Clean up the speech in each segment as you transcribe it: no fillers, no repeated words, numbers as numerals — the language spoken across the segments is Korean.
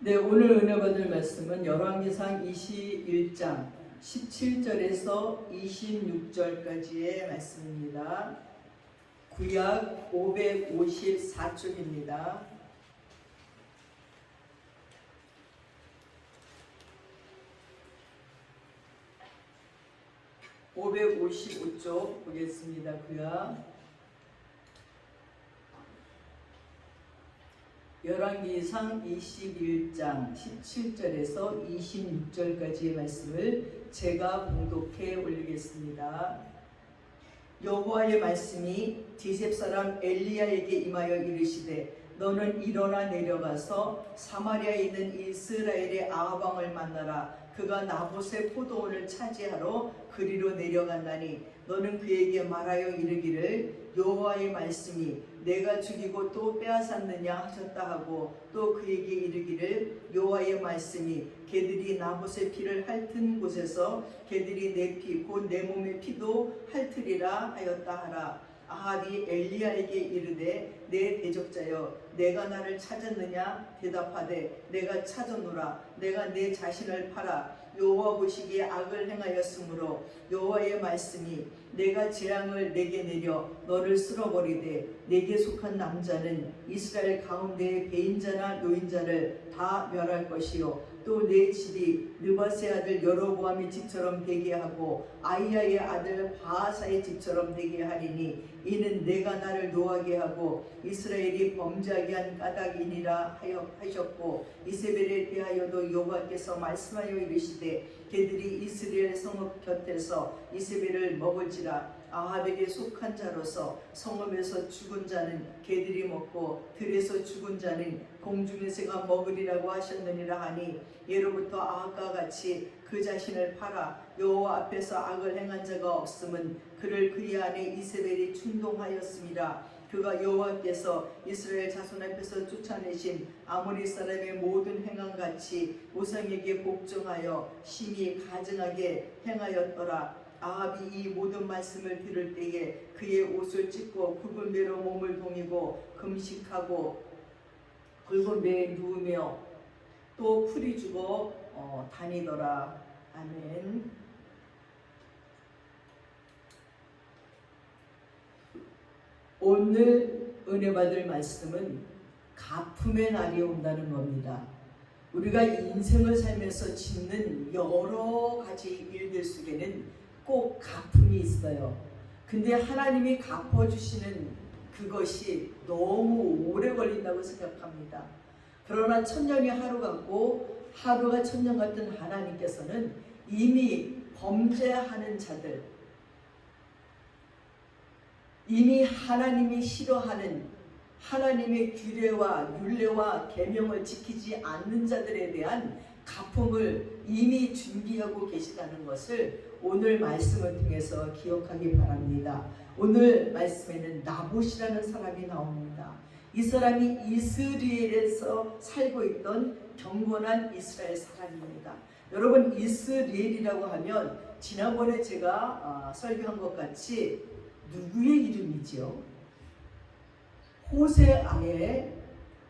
네, 오늘 은혜 받을 말씀은 열왕기상 21장 17절에서 26절까지의 말씀입니다. 구약 554쪽입니다. (555쪽) 보겠습니다. 구약 열왕기상 21장 17절에서 26절까지의 말씀을 제가 봉독해 올리겠습니다. 여호와의 말씀이 디셉 사람 엘리야에게 임하여 이르시되 너는 일어나 내려가서 사마리아에 있는 이스라엘의 아합 왕을 만나라. 그가 나봇의 포도원을 차지하러 그리로 내려간다니 너는 그에게 말하여 이르기를 여호와의 말씀이 내가 죽이고 또 빼앗았느냐 하셨다 하고 또 그에게 이르기를 여호와의 말씀이 개들이 나봇의 피를 핥은 곳에서 개들이 내 피 곧 내 몸의 피도 핥으리라 하였다 하라. 아합이 엘리야에게 이르되 내 대적자여 내가 나를 찾았느냐 대답하되 내가 찾았노라. 내가 내 자신을 팔아 여호와 보시기에 악을 행하였으므로 여호와의 말씀이 내가 재앙을 내게 내려 너를 쓸어버리되 내게 속한 남자는 이스라엘 가운데의 배인자나 노인자를 다 멸할 것이요 또 내 집이 느바스의 아들 여로보암의 집처럼 되게 하고 아히야의 아들 바하사의 집처럼 되게 하리니 이는 내가 나를 노하게 하고 이스라엘이 범죄하게 한 까닭이니라 하셨고 이세벨에 대하여도 여호와께서 말씀하여 이르시되 그들이 이스라엘 성읍 곁에서 이세벨을 먹을지라. 아합에게 속한 자로서 성읍에서 죽은 자는 개들이 먹고 들에서 죽은 자는 공중의 새가 먹으리라고 하셨느니라 하니 예로부터 아합과 같이 그 자신을 팔아 여호와 앞에서 악을 행한 자가 없음은 그를 그리 안에 이세벨이 충동하였음이라. 그가 여호와께서 이스라엘 자손 앞에서 쫓아내신 아모리 사람의 모든 행함같이 우상에게 복종하여 심히 가증하게 행하였더라. 아합이 이 모든 말씀을 들을 때에 그의 옷을 찢고 굵은 배로 몸을 동이고 금식하고 굵은 배에 누우며 또 풀이 주고 다니더라. 아멘. 오늘 은혜 받을 말씀은 가품의 날이 온다는 겁니다. 우리가 인생을 살면서 짓는 여러 가지 일들 속에는 꼭 가품이 있어요. 근데 하나님이 갚아주시는 그것이 너무 오래 걸린다고 생각합니다. 그러나 천년이 하루 같고 하루가 천년 같은 하나님께서는 이미 범죄하는 자들, 이미 하나님이 싫어하는 하나님의 규례와 율례와 계명을 지키지 않는 자들에 대한 가품을 이미 준비하고 계시다는 것을 오늘 말씀을 통해서 기억하기 바랍니다. 오늘 말씀에는 나봇이라는 사람이 나옵니다. 이 사람이 이스라엘에서 살고 있던 경건한 이스라엘 사람입니다. 여러분, 이스라엘이라고 하면 지난번에 제가 설교한 것 같이 누구의 이름이지요?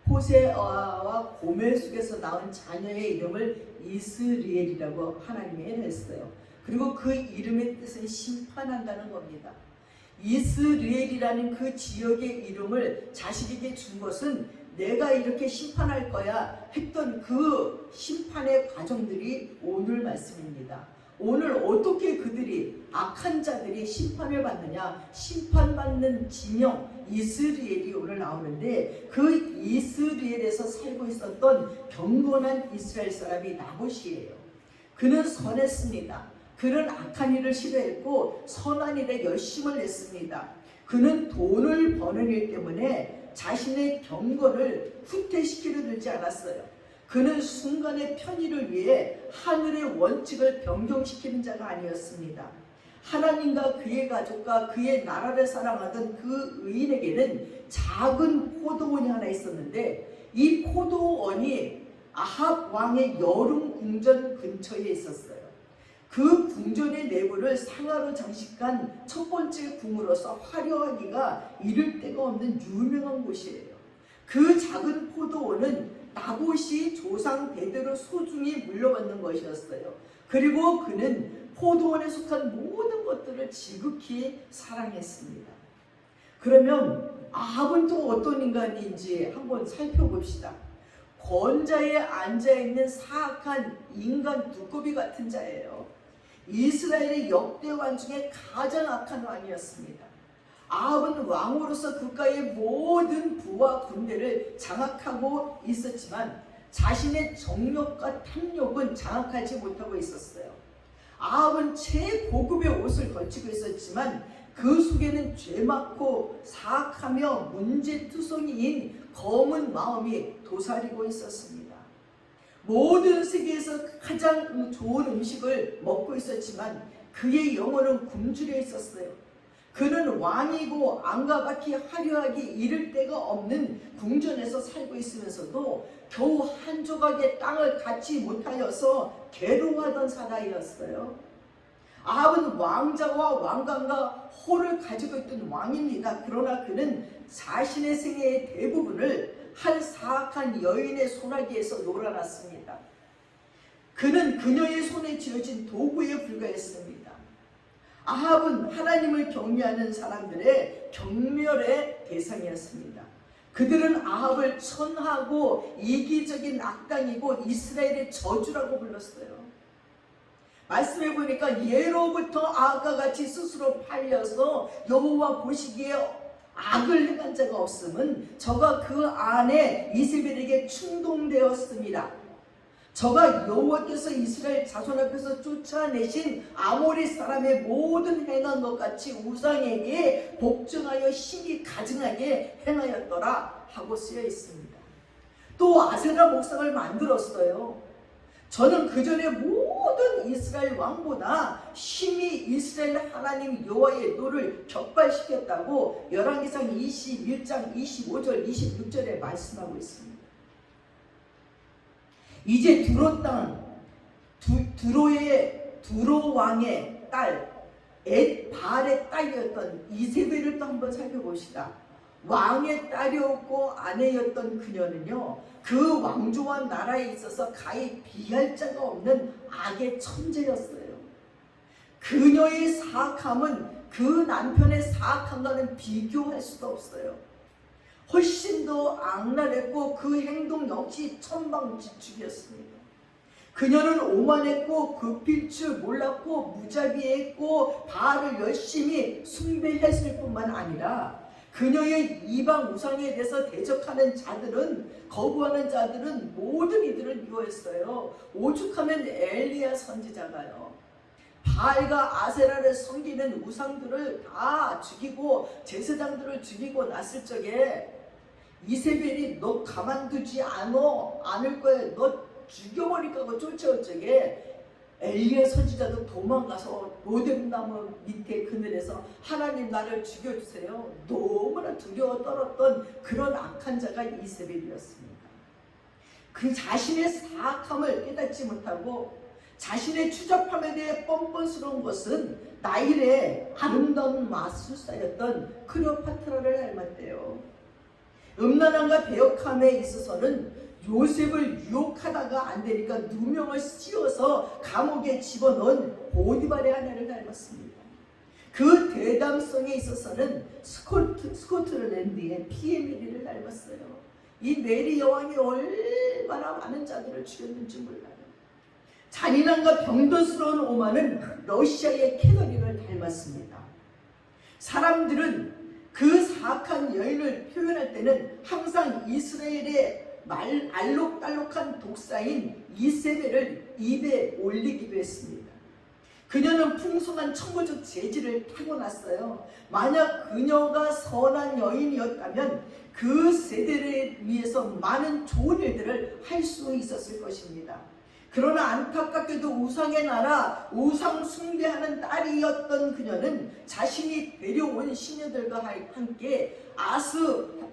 호세아와 고멜 속에서 낳은 자녀의 이름을 이스라엘이라고 하나님이 해냈어요. 그리고 그 이름의 뜻은 심판한다는 겁니다. 이스라엘이라는 그 지역의 이름을 자식에게 준 것은 내가 이렇게 심판할 거야 했던 그 심판의 과정들이 오늘 말씀입니다. 오늘 어떻게 그들이 악한 자들이 심판을 받느냐, 심판받는 진영 이스라엘이 오늘 나오는데 그 이스라엘에서 살고 있었던 경건한 이스라엘 사람이 나봇이에요. 그는 선했습니다. 그는 악한 일을 싫어했고 선한 일에 열심을 냈습니다. 그는 돈을 버는 일 때문에 자신의 경건을 후퇴시키려 들지 않았어요. 그는 순간의 편의를 위해 하늘의 원칙을 변경시키는 자가 아니었습니다. 하나님과 그의 가족과 그의 나라를 사랑하던 그 의인에게는 작은 포도원이 하나 있었는데 이 포도원이 아합 왕의 여름 궁전 근처에 있었어요. 그 궁전의 내부를 상아로 장식한 첫 번째 궁으로서 화려하기가 이를 데가 없는 유명한 곳이에요. 그 작은 포도원은 나봇이 조상 대대로 소중히 물려받는 것이었어요. 그리고 그는 포도원에 속한 모든 것들을 지극히 사랑했습니다. 그러면 아합은 또 어떤 인간인지 한번 살펴봅시다. 권좌에 앉아있는 사악한 인간 두꺼비 같은 자예요. 이스라엘의 역대 왕 중에 가장 악한 왕이었습니다. 아합은 왕으로서 국가의 모든 부와 군대를 장악하고 있었지만 자신의 정욕과 탐욕은 장악하지 못하고 있었어요. 아합은 최고급의 옷을 걸치고 있었지만 그 속에는 죄 많고 사악하며 문제투성이인 검은 마음이 도사리고 있었습니다. 모든 세계에서 가장 좋은 음식을 먹고 있었지만 그의 영혼은 굶주려 있었어요. 그는 왕이고 안과 같이 화려하게 이를 데가 없는 궁전에서 살고 있으면서도 겨우 한 조각의 땅을 갖지 못하여서 괴로워하던 사나이였어요. 아합은 왕자와 왕관과 호를 가지고 있던 왕입니다. 그러나 그는 자신의 생애의 대부분을 한 사악한 여인의 손아귀에서 놀아났습니다. 그는 그녀의 손에 쥐어진 도구에 불과했습니다. 아합은 하나님을 경외하는 사람들의 경멸의 대상이었습니다. 그들은 아합을 천하고 이기적인 악당이고 이스라엘의 저주라고 불렀어요. 말씀해 보니까 예로부터 아합과 같이 스스로 팔려서 여호와 보시기에 악을 행한 자가 없음은 저가 그 안에 이세벨에게 충동되었습니다. 저가 여호와께서 이스라엘 자손 앞에서 쫓아내신 아모리 사람의 모든 행한 것 같이 우상에게 복종하여 힘이 가증하게 행하였더라 하고 쓰여 있습니다. 또 아세라 목상을 만들었어요. 저는 그 전에 모든 이스라엘 왕보다 심히 이스라엘 하나님 여호와의 노를 격발시켰다고 열왕기상 21장 25절 26절에 말씀하고 있습니다. 이제 두로 왕의 딸 엣발의 딸이었던 이세벨을 또 한번 살펴봅시다. 왕의 딸이었고 아내였던 그녀는요, 그 왕조와 나라에 있어서 가히 비할 자가 없는 악의 천재였어요. 그녀의 사악함은 그 남편의 사악함과는 비교할 수도 없어요. 훨씬 더 악랄했고 그 행동 역시 천방지축이었습니다. 그녀는 오만했고 굽힐 줄 몰랐고 무자비했고 바알을 열심히 숭배했을 뿐만 아니라 그녀의 이방 우상에 대해서 대적하는 자들은, 거부하는 자들은 모든 이들을 미워했어요. 오죽하면 엘리야 선지자가요, 바알과 아세라를 섬기는 우상들을 다 죽이고 제사장들을 죽이고 났을 적에 이세벨이 너 가만두지 않을 거야, 너 죽여버릴까 하고 쫓아올 적에 엘리야 선지자도 도망가서 로뎀나무 밑에 그늘에서 하나님 나를 죽여주세요, 너무나 두려워 떨었던 그런 악한 자가 이세벨이었습니다. 그 자신의 사악함을 깨닫지 못하고 자신의 추잡함에 대해 뻔뻔스러운 것은 나일의 아름다운 마술사였던 클레오파트라를 닮았대요. 음란함과 배역함에 있어서는 요셉을 유혹하다가 안 되니까 누명을 씌워서 감옥에 집어넣은 보디발의 아내를 닮았습니다. 그 대담성에 있어서는 스코틀랜드의 피에 메리를 닮았어요. 이 메리 여왕이 얼마나 많은 자들을 죽였는지 몰라요. 잔인함과 병도스러운 오만은 러시아의 캐너린을 닮았습니다. 사람들은 그 사악한 여인을 표현할 때는 항상 이스라엘의 알록달록한 독사인 이세벨을 입에 올리기도 했습니다. 그녀는 풍성한 천부적 재질을 타고났어요. 만약 그녀가 선한 여인이었다면 그 세대를 위해서 많은 좋은 일들을 할 수 있었을 것입니다. 그러나 안타깝게도 우상의 나라, 우상 숭배하는 딸이었던 그녀는 자신이 데려온 시녀들과 함께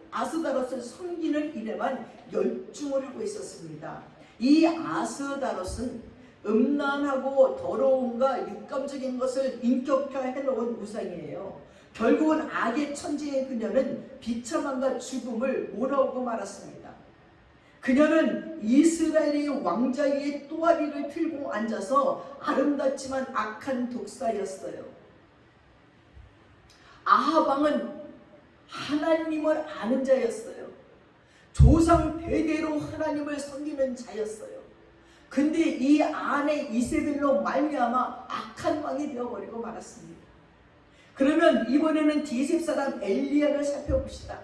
아스다롯을 섬기는 일에만 열중을 하고 있었습니다. 이 아스다롯은 음란하고 더러움과 육감적인 것을 인격화해놓은 우상이에요. 결국은 악의 천재의 그녀는 비참함과 죽음을 몰아오고 말았습니다. 그녀는 이스라엘의 왕자 위에 또아리를 들고 앉아서 아름답지만 악한 독사였어요. 아합 왕은 하나님을 아는 자였어요. 조상 대대로 하나님을 섬기는 자였어요. 근데 이 아내 이세벨로 말미암아 악한 왕이 되어버리고 말았습니다. 그러면 이번에는 디셉 사람 엘리야를 살펴봅시다.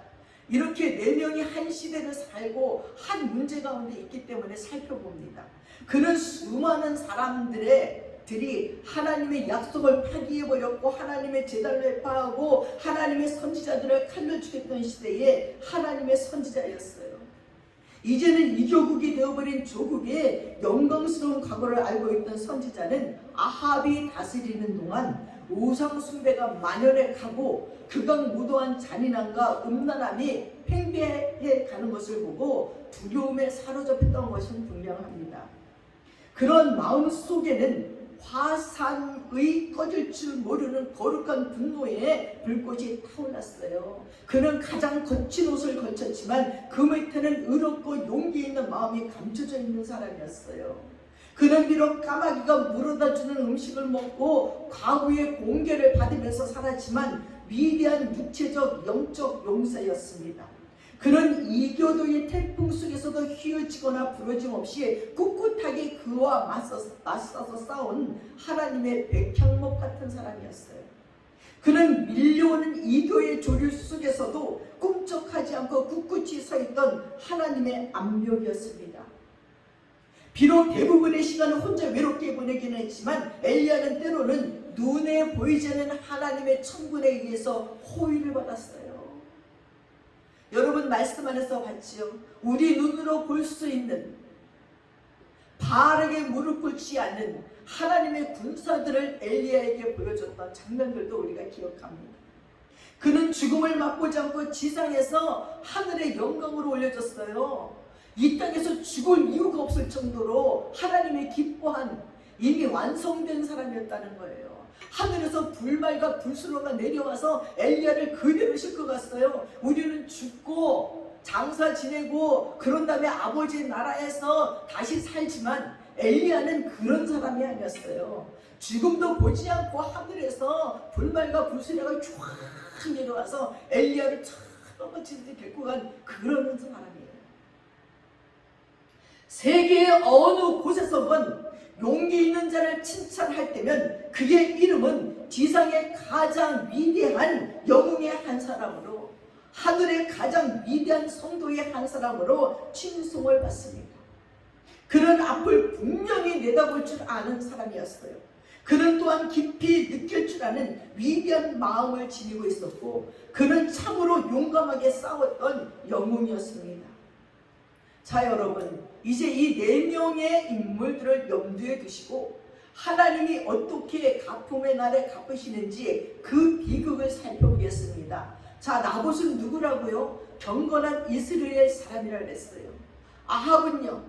이렇게 4명이 한 시대를 살고 한 문제 가운데 있기 때문에 살펴봅니다. 그는 수많은 사람들이 하나님의 약속을 파기해버렸고 하나님의 제단을 회파하고 하나님의 선지자들을 칼로 죽였던 시대에 하나님의 선지자였어요. 이제는 이교국이 되어버린 조국의 영광스러운 과거를 알고 있던 선지자는 아합이 다스리는 동안 우상 숭배가 만연해 가고 극악무도한 잔인함과 음란함이 팽배해 가는 것을 보고 두려움에 사로잡혔던 것은 분명합니다. 그런 마음 속에는 화산의 꺼질 줄 모르는 거룩한 분노의 불꽃이 타올랐어요. 그는 가장 거친 옷을 걸쳤지만 그 밑에는 의롭고 용기 있는 마음이 감춰져 있는 사람이었어요. 그는 비록 까마귀가 물어다주는 음식을 먹고 과부의 공개를 받으면서 살았지만 위대한 육체적 영적 용사였습니다. 그는 이교도의 태풍 속에서도 휘어지거나 부러짐 없이 꿋꿋하게 그와 맞서서 싸운 하나님의 백향목 같은 사람이었어요. 그는 밀려오는 이교의 조류 속에서도 꿈쩍하지 않고 꿋꿋이 서있던 하나님의 암벽이었습니다. 비록 대부분의 시간을 혼자 외롭게 보내긴 했지만 엘리야는 때로는 눈에 보이지 않는 하나님의 천군에 의해서 호위를 받았어요. 여러분 말씀 안에서 봤지요? 우리 눈으로 볼 수 있는 바알에게 무릎 꿇지 않는 하나님의 군사들을 엘리야에게 보여줬던 장면들도 우리가 기억합니다. 그는 죽음을 맛보지 않고 지상에서 하늘의 영광으로 올려졌어요. 이 땅에서 죽을 이유가 없을 정도로 하나님의 기뻐한 이미 완성된 사람이었다는 거예요. 하늘에서 불말과 불수로가 내려와서 엘리야를 그대로 싣고 갔어요. 우리는 죽고 장사 지내고 그런 다음에 아버지의 나라에서 다시 살지만 엘리야는 그런 사람이 아니었어요. 죽음도 보지 않고 하늘에서 불말과 불수로가 쫙 내려와서 엘리야를 넘어지듯이 데리고 간 그런 사람이에요. 세계의 어느 곳에서건 용기 있는 자를 칭찬할 때면 그의 이름은 지상의 가장 위대한 영웅의 한 사람으로 하늘의 가장 위대한 성도의 한 사람으로 칭송을 받습니다. 그는 앞을 분명히 내다볼 줄 아는 사람이었어요. 그는 또한 깊이 느낄 줄 아는 위대한 마음을 지니고 있었고 그는 참으로 용감하게 싸웠던 영웅이었습니다. 자 여러분, 이제 이 4명의 인물들을 염두에 두시고 하나님이 어떻게 가품의 날에 갚으시는지 그 비극을 살펴보겠습니다. 자, 나봇은 누구라고요? 경건한 이스라엘 사람이라 그랬어요. 아합은요,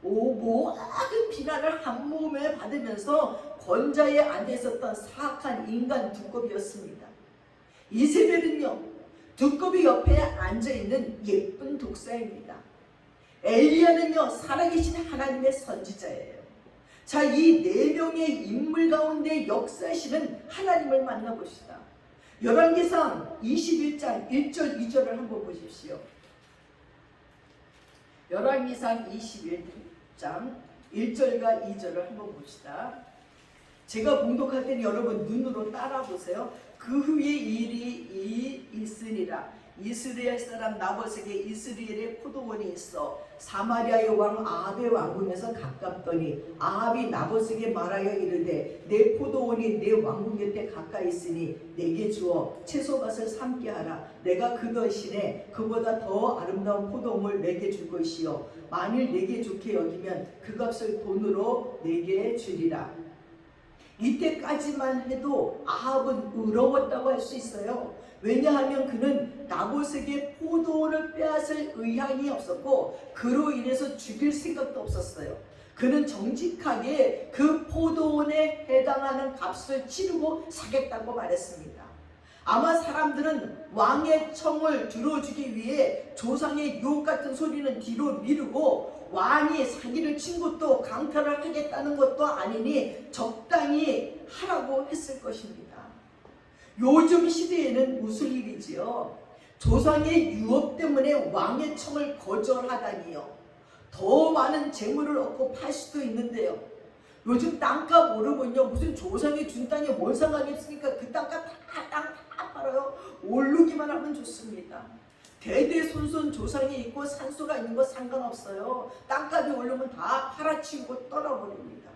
모든 비난을 한 몸에 받으면서 권좌에 앉아 있었던 사악한 인간 두꺼비였습니다. 이세벨은요, 두꺼비 옆에 앉아 있는 예쁜 독사입니다. 엘리야는요, 살아계신 하나님의 선지자예요. 자, 이 4명의 인물 가운데 역사하시는 하나님을 만나봅시다. 열왕기상 21장 1절 2절을 한번 보십시오. 열왕기상 21장 1절과 2절을 한번 봅시다. 제가 봉독할 때는 여러분 눈으로 따라 보세요. 그 후에 일이 있으리라. 이스라엘 사람 나봇에게 이스라엘의 포도원이 있어 사마리아의 왕 아합의 왕궁에서 가깝더니 아합이 나봇에게 말하여 이르되 내 포도원이 내 왕궁 곁에 가까이 있으니 내게 주어 채소밭을 삼게 하라. 내가 그 대신에 그보다 더 아름다운 포도원을 내게 줄 것이요 만일 내게 좋게 여기면 그 값을 돈으로 내게 주리라. 이때까지만 해도 아합은 의로웠다고 할 수 있어요. 왜냐하면 그는 나봇에게 포도원을 빼앗을 의향이 없었고 그로 인해서 죽일 생각도 없었어요. 그는 정직하게 그 포도원에 해당하는 값을 치르고 사겠다고 말했습니다. 아마 사람들은 왕의 청을 들어주기 위해 조상의 유혹 같은 소리는 뒤로 미루고 왕이 사기를 친 것도 강탈을 하겠다는 것도 아니니 적당히 하라고 했을 것입니다. 요즘 시대에는 무슨 일이지요? 조상의 유업 때문에 왕의 청을 거절하다니요. 더 많은 재물을 얻고 팔 수도 있는데요. 요즘 땅값 오르면요, 무슨 조상이 준 땅에 뭘 상관이 있습니까? 그 땅값 다 팔아요. 오르기만 하면 좋습니다. 대대손손 조상이 있고 산소가 있는 거 상관없어요. 땅값이 오르면 다 팔아치우고 떠나버립니다.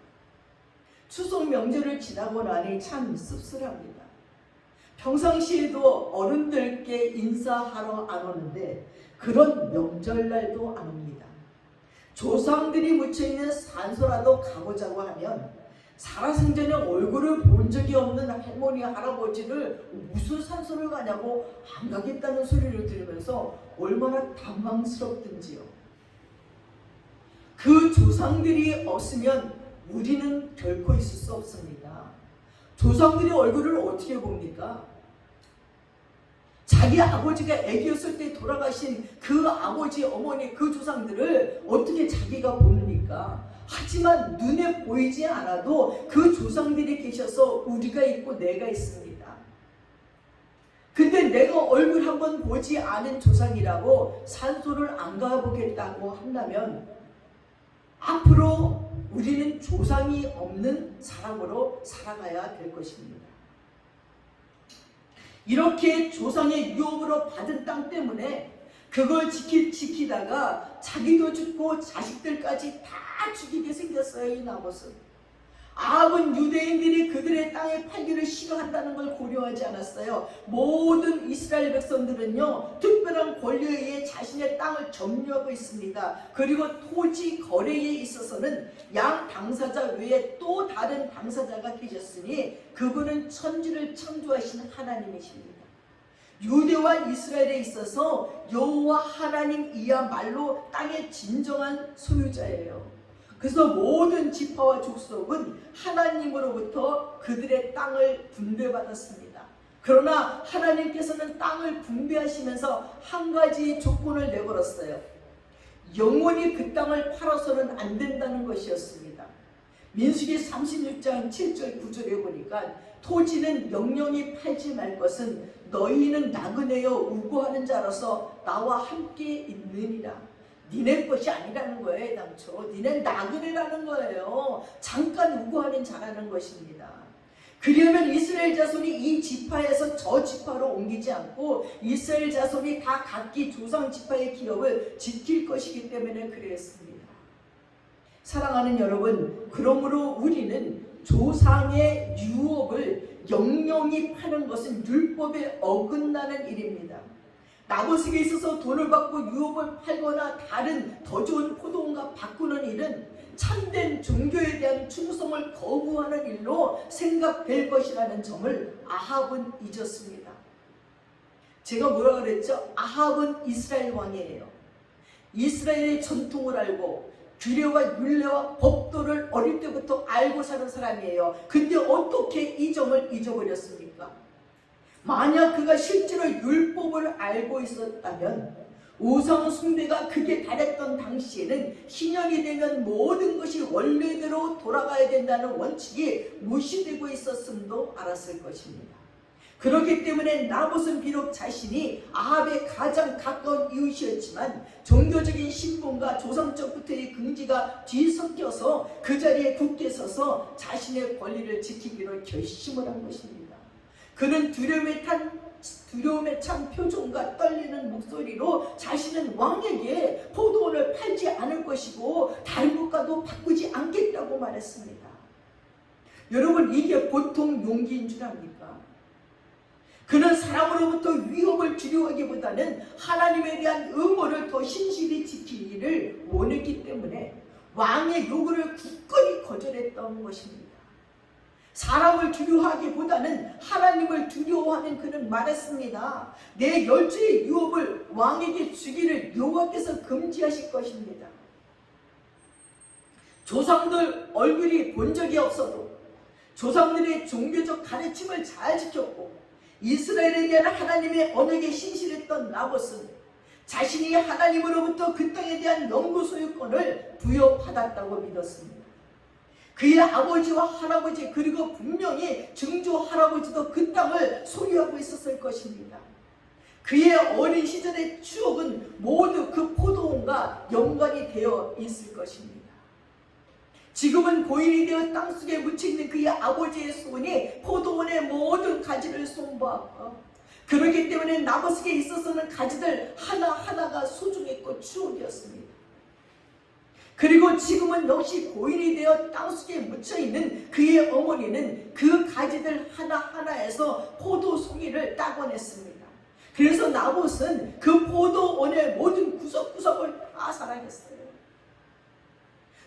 추석 명절을 지나고 나니 참 씁쓸합니다. 평상시에도 어른들께 인사하러 안 오는데 그런 명절날도 안 옵니다. 조상들이 묻혀있는 산소라도 가보자고 하면 살아생전에 얼굴을 본 적이 없는 할머니 할아버지를 무슨 산소를 가냐고 안 가겠다는 소리를 들으면서 얼마나 당황스럽든지요. 그 조상들이 없으면 우리는 결코 있을 수 없습니다. 조상들이 얼굴을 어떻게 봅니까? 자기 아버지가 아기였을 때 돌아가신 그 아버지, 어머니, 그 조상들을 어떻게 자기가 봅니까? 하지만 눈에 보이지 않아도 그 조상들이 계셔서 우리가 있고 내가 있습니다. 근데 내가 얼굴 한번 보지 않은 조상이라고 산소를 안 가보겠다고 한다면 앞으로 우리는 조상이 없는 사람으로 살아가야 될 것입니다. 이렇게 조상의 유업으로 받은 땅 때문에 그걸 지키다가 자기도 죽고 자식들까지 다 죽이게 생겼어요. 이 나봇은. 아합은 유대인들이 그들의 땅에 팔기를 싫어한다는 걸 고려하지 않았어요. 모든 이스라엘 백성들은요, 특별한 권리에 의해 자신의 땅을 점유하고 있습니다. 그리고 토지 거래에 있어서는 양 당사자 외에 또 다른 당사자가 계셨으니 그분은 천지를 창조하신 하나님이십니다. 유대와 이스라엘에 있어서 여호와 하나님이야말로 땅의 진정한 소유자예요. 그래서 모든 지파와 족속은 하나님으로부터 그들의 땅을 분배받았습니다. 그러나 하나님께서는 땅을 분배하시면서 한 가지 조건을 내걸었어요. 영원히 그 땅을 팔아서는 안 된다는 것이었습니다. 민수기 36장 7절 9절에 보니까 토지는 영영이 팔지 말 것은 너희는 나그네여 우고하는 자로서 나와 함께 있느니라. 니네 것이 아니라는 거예요. 당초 니네 나그네라는 거예요. 잠깐 우고하는 자라는 것입니다. 그러면 이스라엘 자손이 이 지파에서 저 지파로 옮기지 않고 이스라엘 자손이 다 각기 조상 지파의 기업을 지킬 것이기 때문에 그랬습니다. 사랑하는 여러분, 그러므로 우리는 조상의 유업을 영영히 파는 것은 율법에 어긋나는 일입니다. 나봇에게 있어서 돈을 받고 유업을 팔거나 다른 더 좋은 포도원과 바꾸는 일은 참된 종교에 대한 충성을 거부하는 일로 생각될 것이라는 점을 아합은 잊었습니다. 제가 뭐라 그랬죠? 아합은 이스라엘 왕이에요. 이스라엘의 전통을 알고 규례와 율례와 법도를 어릴 때부터 알고 사는 사람이에요. 근데 어떻게 이 점을 잊어버렸습니까? 만약 그가 실제로 율법을 알고 있었다면 우상 숭배가 극에 달했던 당시에는 신약이 되면 모든 것이 원래대로 돌아가야 된다는 원칙이 무시되고 있었음도 알았을 것입니다. 그렇기 때문에 나봇은 비록 자신이 아합의 가장 가까운 이웃이었지만 종교적인 신분과 조상적부터의 긍지가 뒤섞여서 그 자리에 굳게 서서 자신의 권리를 지키기로 결심을 한 것입니다. 그는 두려움에 찬 표정과 떨리는 목소리로 자신은 왕에게 포도원을 팔지 않을 것이고 다른 국가도 바꾸지 않겠다고 말했습니다. 여러분, 이게 보통 용기인 줄 압니까? 그는 사람으로부터 위협을 두려워하기보다는 하나님에 대한 의무를 더 신실히 지키기를 원했기 때문에 왕의 요구를 굳건히 거절했던 것입니다. 사람을 두려워하기보다는 하나님을 두려워하는 그는 말했습니다. 내 열조의 유업을 왕에게 주기를 여호와께서 금지하실 것입니다. 조상들 얼굴이 본 적이 없어도 조상들의 종교적 가르침을 잘 지켰고 이스라엘에 대한 하나님의 언약에 신실했던 나봇은 자신이 하나님으로부터 그 땅에 대한 영구 소유권을 부여받았다고 믿었습니다. 그의 아버지와 할아버지 그리고 분명히 증조 할아버지도 그 땅을 소유하고 있었을 것입니다. 그의 어린 시절의 추억은 모두 그 포도원과 연관이 되어 있을 것입니다. 지금은 고인이 되어 땅속에 묻혀있는 그의 아버지의 소원이 포도원의 모든 가지를 손보았고, 그렇기 때문에 나봇에게 있어서는 가지들 하나하나가 소중했고 추억이었습니다. 그리고 지금은 역시 고인이 되어 땅속에 묻혀있는 그의 어머니는 그 가지들 하나하나에서 포도 송이를 따궈냈습니다. 그래서 나봇은 그 포도원의 모든 구석구석을 다 사랑했어요.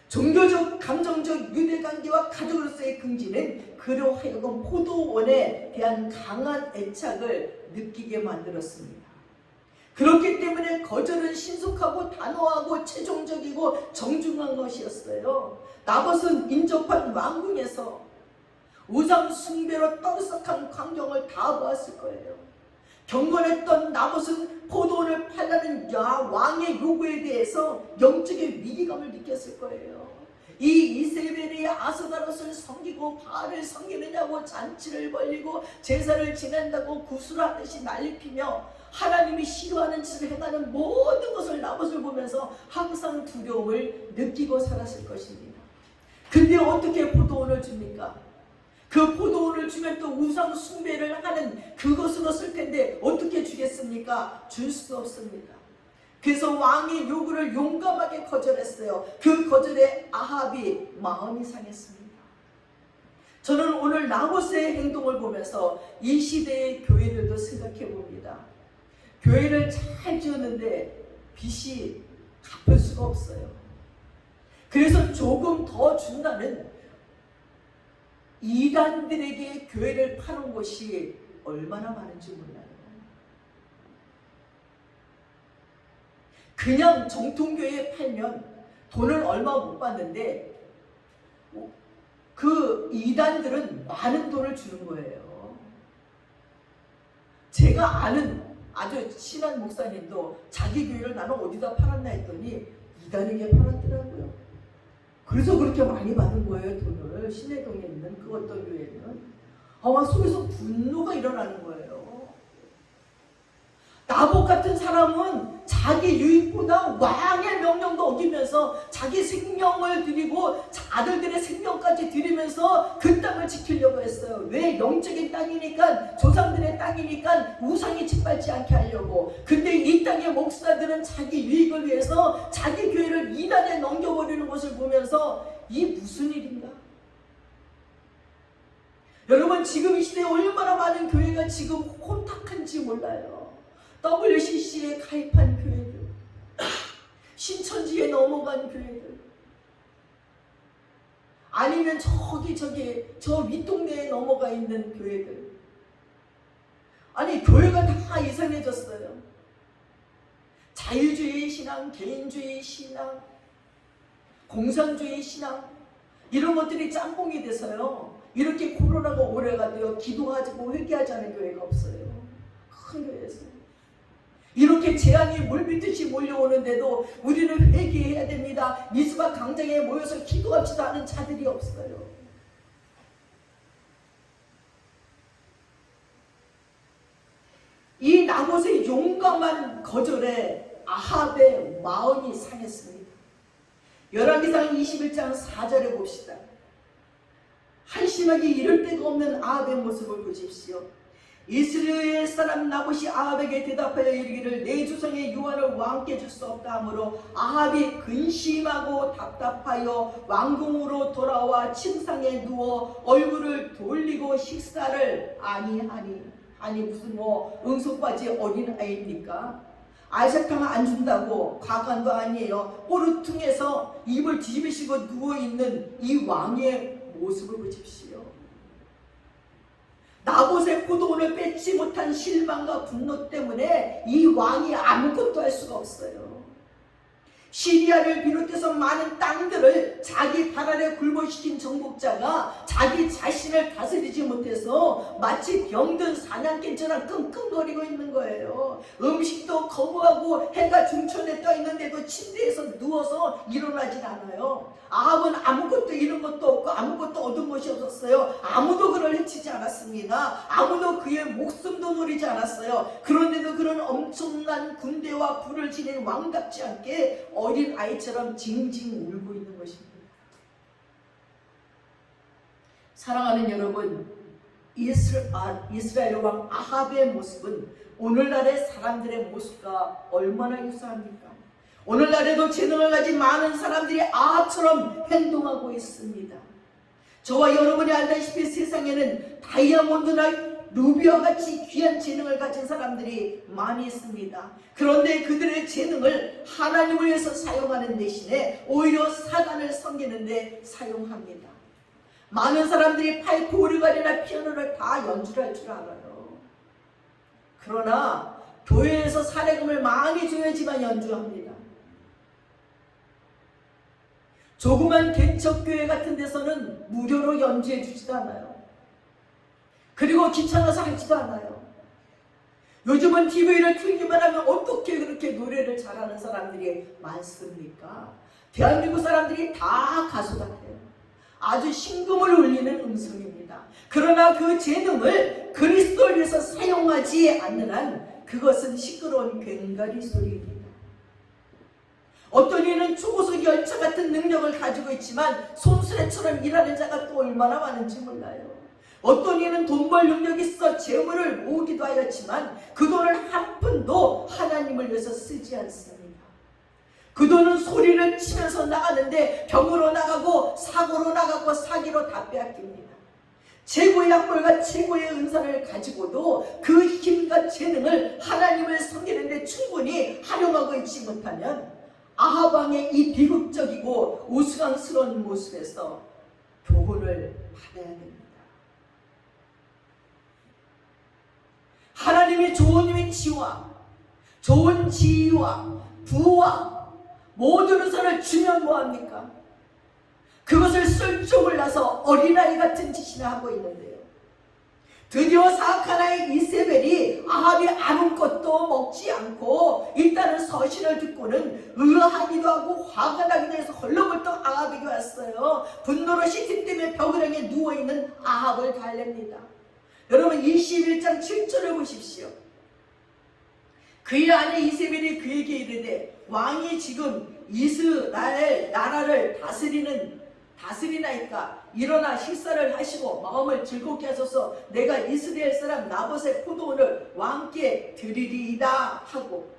종교적, 감정적 유대관계와 가족으로서의 긍지는 그로 하여금 포도원에 대한 강한 애착을 느끼게 만들었습니다. 그렇기 때문에 거절은 신속하고 단호하고 최종적이고 정중한 것이었어요. 나봇은 인접한 왕궁에서 우상 숭배로 떠들썩한 광경을 다 보았을 거예요. 경건했던 나봇은 포도원을 팔라는 왕의 요구에 대해서 영적인 위기감을 느꼈을 거예요. 이 이세벨이 아스다롯을 섬기고 바알을 섬기느냐고 잔치를 벌리고 제사를 지낸다고 구슬하듯이 난리피며 하나님이 싫어하는 짓을 행하는 모든 것을 나봇을 보면서 항상 두려움을 느끼고 살았을 것입니다. 근데 어떻게 포도원을 줍니까? 그 포도원을 주면 또 우상 숭배를 하는 그것으로 쓸 텐데 어떻게 주겠습니까? 줄 수 없습니다. 그래서 왕의 요구를 용감하게 거절했어요. 그 거절에 아합이 마음이 상했습니다. 저는 오늘 나봇의 행동을 보면서 이 시대의 교회들도 생각해 봅니다. 교회를 잘 지었는데 빚이 갚을 수가 없어요. 그래서 조금 더 준다는 이단들에게 교회를 파는 곳이 얼마나 많은지 몰라요. 그냥 정통교회에 팔면 돈을 얼마 못 받는데 그 이단들은 많은 돈을 주는 거예요. 제가 아는 아주 친한 목사님도 자기 교회를 나는 어디다 팔았나 했더니 이단에게 팔았더라고요. 그래서 그렇게 많이 받은 거예요, 돈을. 신해동에 있는 그 어떤 교회는. 아마 속에서 분노가 일어나는 거예요. 나봇 같은 사람은 자기 유익보다 왕의 명령도 어기면서 자기 생명을 드리고 아들들의 생명까지 드리면서 그 땅을 지키려고 했어요. 왜? 영적인 땅이니까, 조상들의 땅이니까 우상이 짓밟지 않게 하려고. 근데 이 땅의 목사들은 자기 유익을 위해서 자기 교회를 이단에 넘겨버리는 것을 보면서 이 무슨 일인가? 여러분, 지금 이 시대에 얼마나 많은 교회가 지금 혼탁한지 몰라요. WCC에 가입한 교회들, 신천지에 넘어간 교회들, 아니면 저 윗동네에 넘어가 있는 교회들. 아니, 교회가 다 이상해졌어요. 자유주의 신앙, 개인주의 신앙, 공산주의 신앙, 이런 것들이 짬뽕이 돼서요. 이렇게 코로나가 오래가도요, 기도하고 회개하지 않은 교회가 없어요. 큰 교회에서. 이렇게 재앙이 물밀듯이 몰려오는데도 우리는 회개해야 됩니다. 미스바 광장에 모여서 기도합시다 하는 자들이 없어요. 이 나봇의 용감한 거절에 아합의 마음이 상했습니다. 열왕기상 21장 4절에 봅시다. 한심하게 이럴 데가 없는 아합의 모습을 보십시오. 이스라엘 사람 나봇이 아합에게 대답하여 이르기를 내 조상의 요한을 왕께 줄 수 없다 하므로 아합이 근심하고 답답하여 왕궁으로 돌아와 침상에 누워 얼굴을 돌리고 식사를 아니 무슨 응석바지 어린아이입니까? 알사탕 안 준다고 과관도 아니에요. 꼬르퉁에서 입을 뒤집으시고 누워있는 이 왕의 모습을 보십시오. 나봇의 포도원을 뺏지 못한 실망과 분노 때문에 이 왕이 아무것도 할 수가 없어요. 시리아를 비롯해서 많은 땅들을 자기 발 아래 굴복시킨 정복자가 자기 자신을 다스리지 못해서 마치 병든 사냥개처럼 끙끙거리고 있는 거예요. 음식도 거부하고 해가 중천에 떠 있는데도 침대에서 누워서 일어나질 않아요. 아합은 아무것도 잃은 것도 없고 아무것도 얻은 것이 없었어요. 아무도 그를 해치지 않았습니다. 아무도 그의 목숨도 노리지 않았어요. 그런데도 그런 엄청난 군대와 부를 지닌 왕답지 않게 어린 아이처럼 징징 울고 있는 것입니다. 사랑하는 여러분, 이스라엘 왕 아합의 모습은 오늘날의 사람들의 모습과 얼마나 유사합니까? 오늘날에도 재능을 가진 많은 사람들이 아합처럼 행동하고 있습니다. 저와 여러분이 알다시피 세상에는 다이아몬드나 루비와 같이 귀한 재능을 가진 사람들이 많이 있습니다. 그런데 그들의 재능을 하나님을 위해서 사용하는 대신에 오히려 사단을 섬기는 데 사용합니다. 많은 사람들이 파이프, 오르간이나 피아노를 다 연주할 줄 알아요. 그러나 교회에서 사례금을 많이 줘야지만 연주합니다. 조그만 개척교회 같은 데서는 무료로 연주해 주지도 않아요. 그리고 귀찮아서 하지도 않아요. 요즘은 TV를 틀기만 하면 어떻게 그렇게 노래를 잘하는 사람들이 많습니까? 대한민국 사람들이 다 가수 같아요. 아주 신금을 울리는 음성입니다. 그러나 그 재능을 그리스도를 위해서 사용하지 않는 한 그것은 시끄러운 괭가리 소리입니다. 어떤 이는 초고속 열차 같은 능력을 가지고 있지만 손수레처럼 일하는 자가 또 얼마나 많은지 몰라요. 어떤 이는 돈 벌 능력이 있어 재물을 모으기도 하였지만 그 돈을 한 푼도 하나님을 위해서 쓰지 않습니다. 그 돈은 소리를 치면서 나가는데 병으로 나가고 사고로 나가고 사기로 다 빼앗깁니다. 최고의 약물과 최고의 은사를 가지고도 그 힘과 재능을 하나님을 섬기는데 충분히 활용하고 있지 못하면 아합 왕의 이 비극적이고 우스꽝스러운 모습에서 교훈을 받아야 됩니다. 하나님이 좋은 위치와 좋은 지위와 부와 모든 은사를 주면 뭐합니까? 그것을 쓸 줄 몰라서 어린아이 같은 짓이나 하고 있는데요. 드디어 사악한 아이 이세벨이 아합이 아무것도 먹지 않고 일단은 서신을 듣고는 의아하기도 하고 화가 나기도 해서 헐렁벌떡 아합에게 왔어요. 분노로 시튼 때문에 벽을 향해 누워있는 아합을 달랩니다. 여러분 21장 7절을 보십시오. 그의 아내 이세벨이 그에게 이르되 왕이 지금 이스라엘 나라를 다스리나이까 일어나 식사를 하시고 마음을 즐겁게 하소서. 내가 이스라엘 사람 나봇의 포도원을 왕께 드리리이다 하고,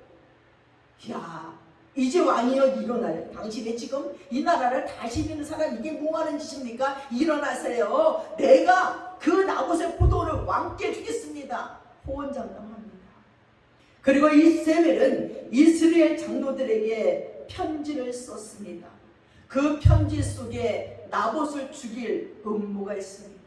야 이제 왕이여 일어나요. 당신이 지금 이 나라를 다스리는 사람 이게 뭐하는 짓입니까? 일어나세요. 내가 그 나봇의 포도원을 왕께 주겠습니다. 호언장담합니다. 그리고 이세벨은 이스라엘 장로들에게 편지를 썼습니다. 그 편지 속에 나봇을 죽일 음모가 있습니다.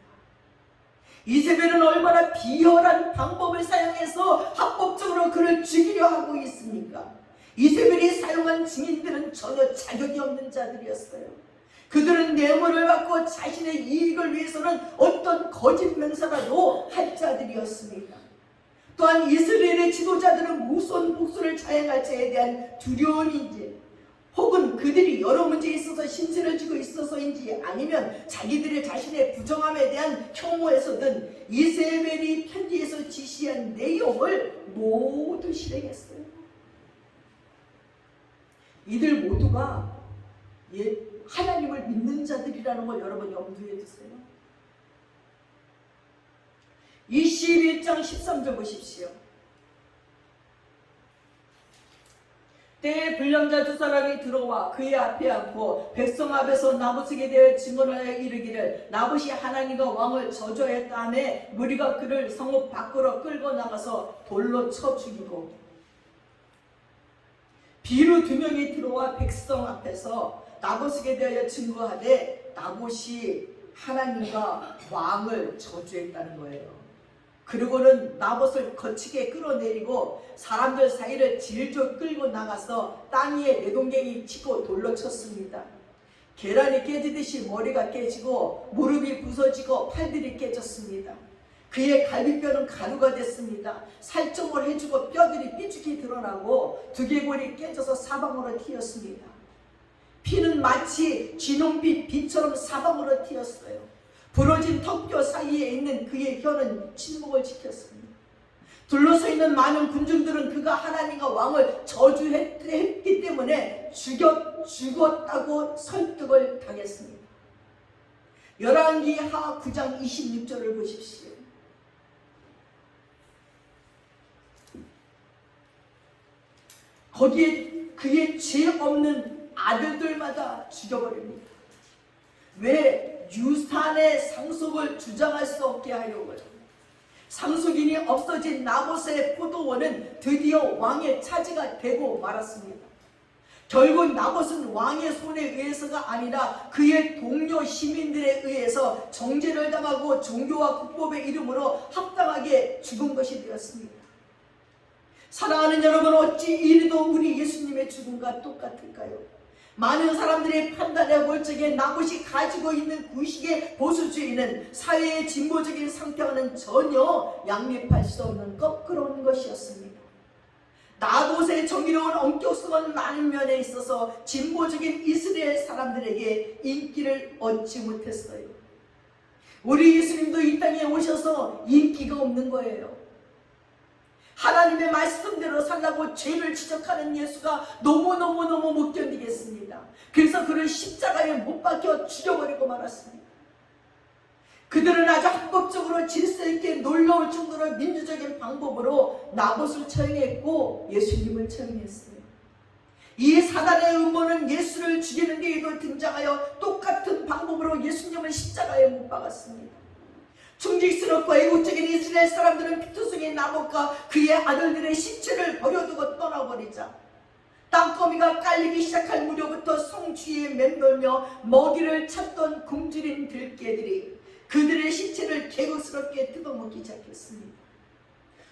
이세벨은 얼마나 비열한 방법을 사용해서 합법적으로 그를 죽이려 하고 있습니까? 이세벨이 사용한 증인들은 전혀 자격이 없는 자들이었어요. 그들은 뇌물을 받고 자신의 이익을 위해서는 어떤 거짓 맹세라도 할 자들이었습니다. 또한 이스라엘의 지도자들은 무슨 복수를 자행할 자에 대한 두려움인지 혹은 그들이 여러 문제에 있어서 신세를 지고 있어서인지 아니면 자기들의 자신의 부정함에 대한 혐오에서든 이세벨이 편지에서 지시한 내용을 모두 실행했어요. 이들 모두가 하나님을 믿는 자들이라는 걸 여러분 염두에 두세요. 21장 13절 보십시오. 때에 불량자 두 사람이 들어와 그의 앞에 앉고 백성 앞에서 나봇에게 대해 증언하여 이르기를 나봇이 하나님과 왕을 저주하였다 하매 무리가 그를 성읍 밖으로 끌고 나가서 돌로 쳐 죽이고, 비루 두 명이 들어와 백성 앞에서 나봇에게 대하여 증거하되 나봇이 하나님과 왕을 저주했다는 거예요. 그리고는 나봇을 거치게 끌어내리고 사람들 사이를 질질 끌고 나가서 땅 위에 내동댕이 치고 돌로 쳤습니다. 계란이 깨지듯이 머리가 깨지고 무릎이 부서지고 팔들이 깨졌습니다. 그의 갈비뼈는 가루가 됐습니다. 살점을 해주고 뼈들이 삐죽이 드러나고 두개골이 깨져서 사방으로 튀었습니다. 피는 마치 진홍빛 빛처럼 사방으로 튀었어요. 부러진 턱뼈 사이에 있는 그의 혀는 침묵을 지켰습니다. 둘러서 있는 많은 군중들은 그가 하나님과 왕을 저주했기 때문에 죽었다고 설득을 당했습니다. 열왕기하 9장 26절을 보십시오. 거기에 그의 죄 없는 아들들마다 죽여버립니다. 왜? 유산의 상속을 주장할 수 없게 하려고요. 상속인이 없어진 나봇의 포도원은 드디어 왕의 차지가 되고 말았습니다. 결국 나봇은 왕의 손에 의해서가 아니라 그의 동료 시민들에 의해서 정죄를 당하고 종교와 국법의 이름으로 합당하게 죽은 것이 되었습니다. 사랑하는 여러분, 어찌 이리도 우리 예수님의 죽음과 똑같을까요? 많은 사람들이 판단해 볼 적에 나봇이 가지고 있는 구식의 보수주의는 사회의 진보적인 상태와는 전혀 양립할 수 없는 거꾸로운 것이었습니다. 나봇의 정의로운 엄격성은 많은 면에 있어서 진보적인 이스라엘 사람들에게 인기를 얻지 못했어요. 우리 예수님도 이 땅에 오셔서 인기가 없는 거예요. 하나님의 말씀대로 살라고 죄를 지적하는 예수가 너무너무 못 견디겠습니다. 그래서 그를 십자가에 못 박혀 죽여버리고 말았습니다. 그들은 아주 합법적으로 질서있게 놀라울 정도로 민주적인 방법으로 나봇을 처형했고 예수님을 처형했어요. 이 사단의 음모는 예수를 죽이는 데에도 등장하여 똑같은 방법으로 예수님을 십자가에 못 박았습니다. 충직스럽고 애국적인 이스라엘 사람들은 피투성이 나봇과 그의 아들들의 시체를 버려두고 떠나버리자 땅거미가 깔리기 시작할 무렵부터 성주위에 맴돌며 먹이를 찾던 굶주린 들개들이 그들의 시체를 개국스럽게 뜯어먹기 시작했습니다.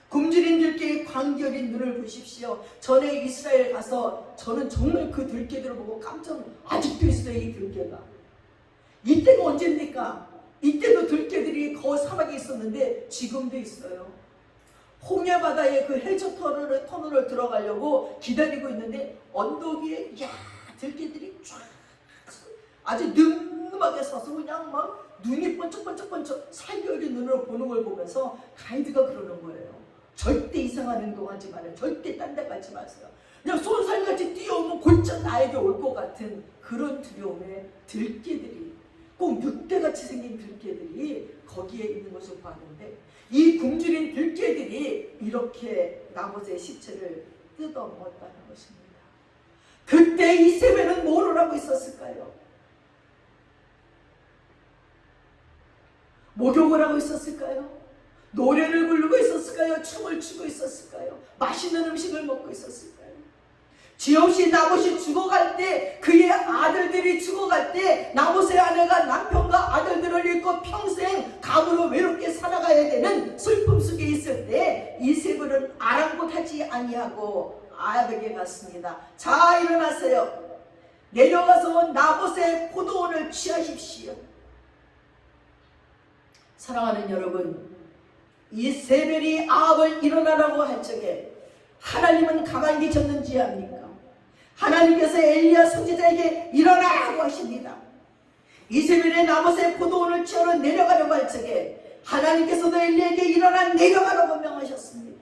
굶주린 들개의 광기 어린 눈을 보십시오. 전에 이스라엘 가서 저는 정말 그 들개들을 보고 깜짝 아직도 있어요. 이 들개가. 이때가 언제입니까? 이때도 들개들이 사막에 있었는데 지금도 있어요. 홍해바다에 그 해저 터널을 들어가려고 기다리고 있는데 언덕 위에 들개들이 쫙 아주 늠름하게 서서 그냥 막 눈이 번쩍번쩍 살겨어린 눈으로 보는 걸 보면서 가이드가 그러는 거예요. 절대 이상한 행동하지 마세요. 절대 딴 데 가지 마세요. 그냥 쏜살같이 뛰어오면 곧장 나에게 올 것 같은 그런 두려움에 들개들이 꼭 늑대같이 생긴 들개들이 거기에 있는 것을 봤는데 이 굶주린 들개들이 이렇게 나봇의 시체를 뜯어먹었다는 것입니다. 그때 이세벨은 뭘 하고 있었을까요? 목욕을 하고 있었을까요? 노래를 부르고 있었을까요? 춤을 추고 있었을까요? 맛있는 음식을 먹고 있었을까요? 죄 없이 나봇이 죽어갈 때, 그의 아들들이 죽어갈 때 나봇의 아내가 남편과 아들들을 잃고 평생 감으로 외롭게 살아가야 되는 슬픔 속에 있을 때 이세벨은 아랑곳하지 아니하고 아합에게 갔습니다. 자, 일어나세요. 내려가서 나봇의 포도원을 취하십시오. 사랑하는 여러분, 이세벨이 아합을 일어나라고 할 적에 하나님은 가만히 계셨는지 압니까? 하나님께서 엘리야 선지자에게 일어나라고 하십니다. 이세벨의 나봇의 포도원을 취하러 내려가려고 할 적에 하나님께서도 엘리야에게 일어나 내려가라고 명하셨습니다.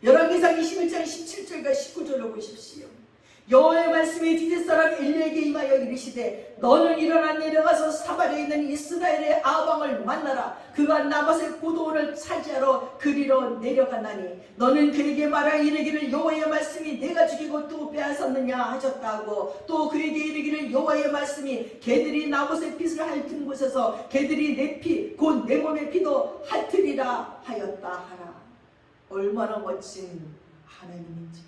열왕기상 21장 17절과 19절을 보십시오. 여호와의 말씀이 디디사람 엘리야에게 임하여 이르시되 너는 일어나 내려가서 사발에 있는 이스라엘의 아방을 만나라. 그가 나봇의 포도원을 차지하러 그리로 내려가나니 너는 그에게 말하 이르기를 여호와의 말씀이 내가 죽이고 또 빼앗았느냐 하셨다고 또 그에게 이르기를 여호와의 말씀이 개들이 나봇의 핏을 핥은 곳에서 개들이 내 피 곧 내 몸의 피도 핥으리라 하였다 하라. 얼마나 멋진 하나님인지.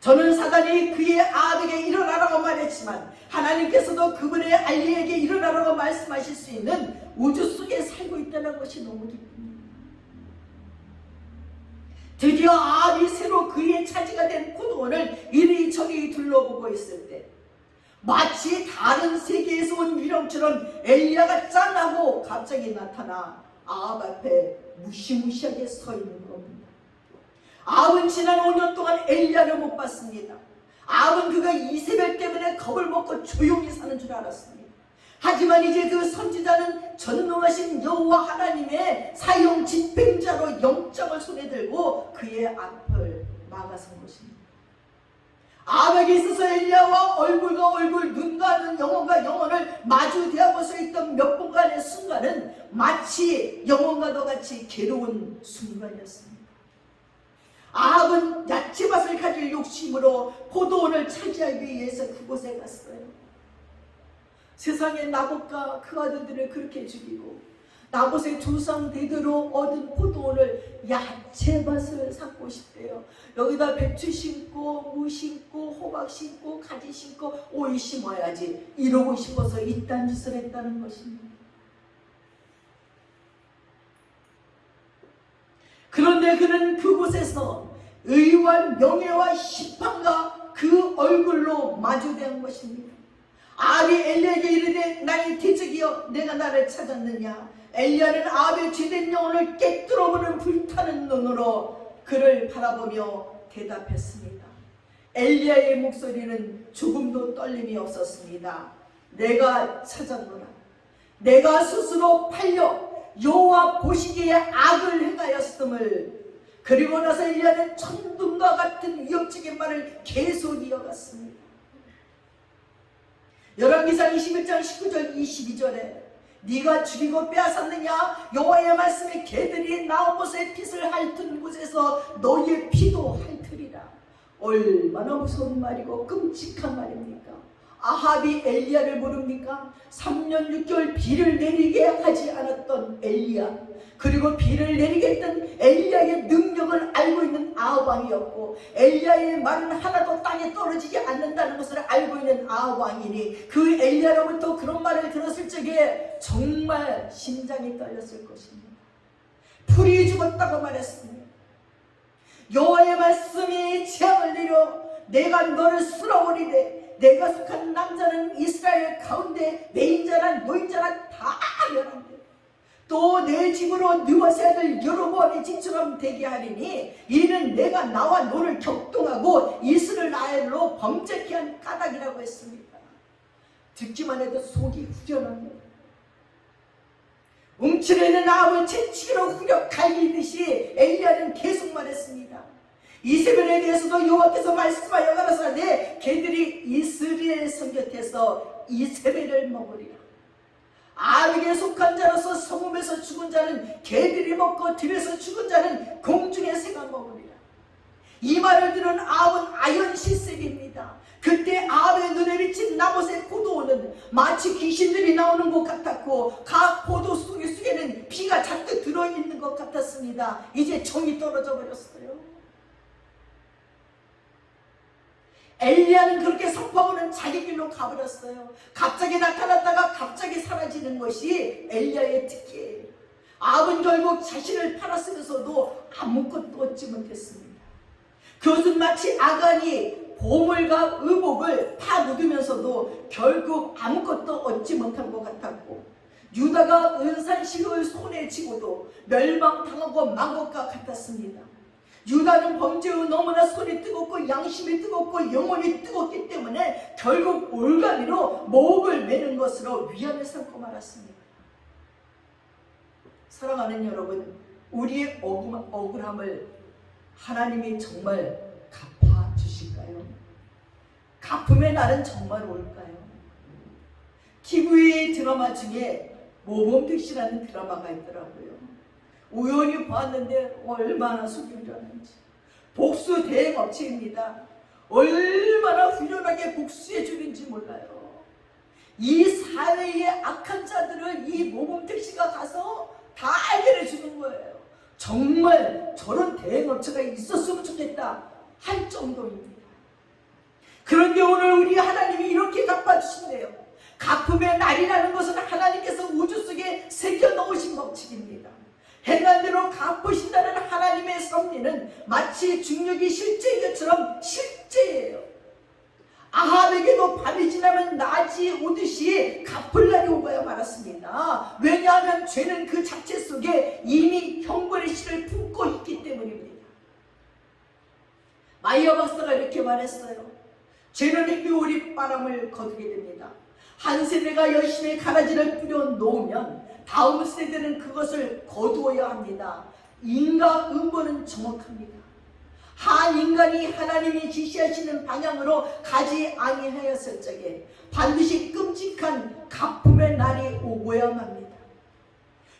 저는 사단이 그의 아들에게 일어나라고 말했지만 하나님께서도 그분의 알리에게 일어나라고 말씀하실 수 있는 우주 속에 살고 있다는 것이 너무 기쁩니다. 드디어 아합이 새로 그의 차지가 된 포도원을 이리저리 둘러보고 있을 때 마치 다른 세계에서 온 유령처럼 엘리야가 짠하고 갑자기 나타나 아합 앞에 무시무시하게 서 있는 겁니다. 아합은 지난 5년 동안 엘리야를 못 봤습니다. 아합은 그가 이세벨 때문에 겁을 먹고 조용히 사는 줄 알았습니다. 하지만 이제 그 선지자는 전능하신 여호와 하나님의 사형 집행자로 영장을 손에 들고 그의 앞을 막아선 것입니다. 아합에게 있어서 엘리야와 얼굴과 얼굴, 눈과 눈, 영혼과 영혼을 마주 대하고서 있던 몇 분간의 순간은 마치 영혼과도 같이 괴로운 순간이었습니다. 아합은 야채밭을 가질 욕심으로 포도원을 차지하기 위해서 그곳에 갔어요. 세상에 나봇과 그 아들들을 그렇게 죽이고 나봇의 조상 대대로 얻은 포도원을 야채밭을 삼고 싶대요. 여기다 배추 심고 무 심고 호박 심고 가지 심고 오이 심어야지 이러고 싶어서 이딴 짓을 했다는 것입니다. 그런데 그는 그곳에서 의와 명예와 심판과 그 얼굴로 마주대한 것입니다. 아합이 엘리야에게 이르되 나의 대적이여 내가 나를 찾았느냐. 엘리야는 아합의 죄된 영혼을 깨뚫어보는 불타는 눈으로 그를 바라보며 대답했습니다. 엘리야의 목소리는 조금도 떨림이 없었습니다. 내가 찾았노라. 내가 스스로 팔려 여호와 보시기에 악을 행하였음을. 그리고 나서 엘리야는 천둥과 같은 위협적인 말을 계속 이어갔습니다. 열왕기상 21장 19절 22절에 네가 죽이고 빼앗았느냐. 여호와의 말씀에 개들이 나온 곳에 핏을 핥은 곳에서 너희의 피도 핥으리라. 얼마나 무서운 말이고 끔찍한 말입니까? 아합이 엘리야를 모릅니까? 3년 6개월 비를 내리게 하지 않았던 엘리야, 그리고 비를 내리게 했던 엘리야의 능력을 알고 있는 아합 왕이었고 엘리야의 말은 하나도 땅에 떨어지지 않는다는 것을 알고 있는 아합 왕이니 그 엘리야로부터 그런 말을 들었을 적에 정말 심장이 떨렸을 것입니다. 풀이 죽었다고 말했습니다. 여호와의 말씀이 재앙을 내려 내가 너를 쓸어버리되 내가 속한 남자는 이스라엘 가운데 매인자나 노인자나 다 멸한대. 또 내 집으로 느와세 아들 여로보암의 집처럼 되게 하리니 이는 내가 나와 너를 격동하고 이스라엘로 범죄케 한 까닭이라고 했습니다. 듣기만 해도 속이 후련합니다. 움츠려있는 아합을 채찍으로 후려 갈기듯이 엘리야는 계속 말했습니다. 이세벨에 대해서도 여호와께서 말씀하여 가라사대 개들이 이스라엘 성 곁에서 이세벨을 먹으리라. 아합에게 속한 자로서 성읍에서 죽은 자는 개들이 먹고 들에서 죽은 자는 공중의 새가 먹으리라. 이 말을 들은 아합은 아연실색입니다. 그때 아합의 눈에 비친 나봇의 포도원은 마치 귀신들이 나오는 것 같았고 각 포도 속에는 피가 잔뜩 들어있는 것 같았습니다. 이제 정이 떨어져 버렸어요. 엘리야는 그렇게 선포하고는 자기 길로 가버렸어요. 갑자기 나타났다가 갑자기 사라지는 것이 엘리야의 특기예요. 아합은 결국 자신을 팔았으면서도 아무것도 얻지 못했습니다. 그것은 마치 아간이 보물과 의복을 다 묻으면서도 결국 아무것도 얻지 못한 것 같았고 유다가 은산식을 손에 쥐고도 멸망당하고 만 것과 같았습니다. 유다는 범죄 후 너무나 손이 뜨겁고 양심이 뜨겁고 영혼이 뜨겁기 때문에 결국 올가미로 목을 매는 것으로 위안을 삼고 말았습니다. 사랑하는 여러분, 우리의 억울함을 하나님이 정말 갚아주실까요? 갚음의 날은 정말 올까요? TV의 드라마 중에 모범택시라는 드라마가 있더라고요. 우연히 봤는데 얼마나 속이 후련한지. 복수 대행업체입니다. 얼마나 훌륭하게 복수해 주는지 몰라요. 이 사회의 악한 자들을 이 모범택시가 가서 다 해결해 주는 거예요. 정말 저런 대행업체가 있었으면 좋겠다 할 정도입니다. 그런데 오늘 우리 하나님이 이렇게 갚아주신대요. 가품의 날이라는 것은 하나님께서 우주 속에 새겨 넣으신 법칙입니다. 행한대로 갚으신다는 하나님의 섭리는 마치 중력이 실제인 것처럼 실제예요. 아합에게도 밤이 지나면 낮이 오듯이 갚을 날이 오고야 말았습니다. 왜냐하면 죄는 그 자체 속에 이미 형벌의 씨를 품고 있기 때문입니다. 마이어 박사가 이렇게 말했어요. 죄는 해오리 바람을 거두게 됩니다. 한 세대가 열심히 가라지를 뿌려 놓으면 다음 세대는 그것을 거두어야 합니다. 인과응보는 정확합니다. 한 인간이 하나님이 지시하시는 방향으로 가지 아니하였을 적에 반드시 끔찍한 갚음의 날이 오고야만 합니다.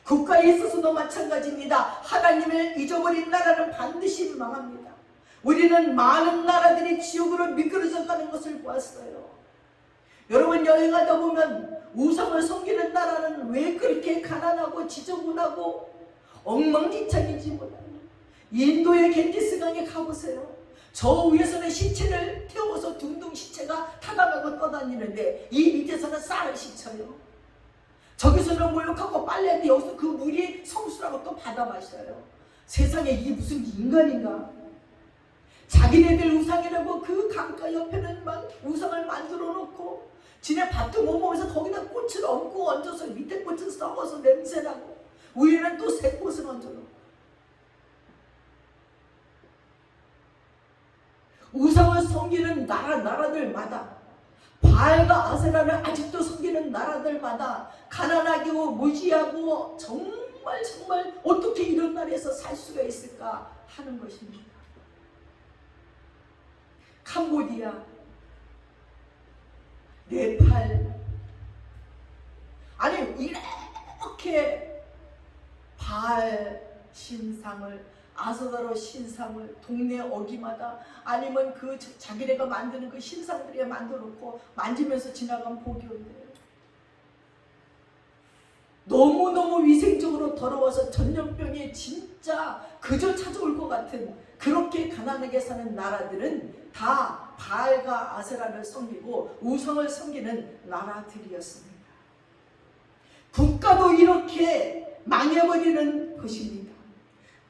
국가에 있어서도 마찬가지입니다. 하나님을 잊어버린 나라는 반드시 망합니다. 우리는 많은 나라들이 지옥으로 미끄러져 가는 것을 보았어요. 여러분, 여행하다 보면 우상을 섬기는 나라는 왜 그렇게 가난하고 지저분하고 엉망진창인지 몰라요. 인도의 겐지스강에 가보세요. 저 위에서는 시체를 태워서 둥둥 시체가 타다가고 떠다니는데 이 밑에서는 쌀을 씻어요. 저기서는 목욕하고 빨래하는데 여기서 그 물이 성수라고 또 받아 마셔요. 세상에 이게 무슨 인간인가? 자기네들 우상이라고 그 강가 옆에는 막 우상을 만들어 놓고 지네 밥도 못 먹으면서 거기다 꽃을 얹고 얹어서 밑에 꽃은 썩어서 냄새나고 위에는 또 새 꽃을 얹어놓고 우상을 섬기는 나라들마다 바알과 아세라를 아직도 섬기는 나라들마다 가난하고 무지하고 정말 어떻게 이런 나라에서 살 수가 있을까 하는 것입니다. 캄보디아, 네팔, 아니 이렇게 바알 신상을 아세라로 신상을 동네 어귀마다 아니면 그 자기네가 만드는 그 신상들에 만들어 놓고 만지면서 지나가면 복이 온대요. 너무너무 위생적으로 더러워서 전염병이 진짜 그저 찾아올 것 같은 그렇게 가난하게 사는 나라들은 다 바알과 아세라를 섬기고 우상을 섬기는 나라들이었습니다. 국가도 이렇게 망해버리는 것입니다.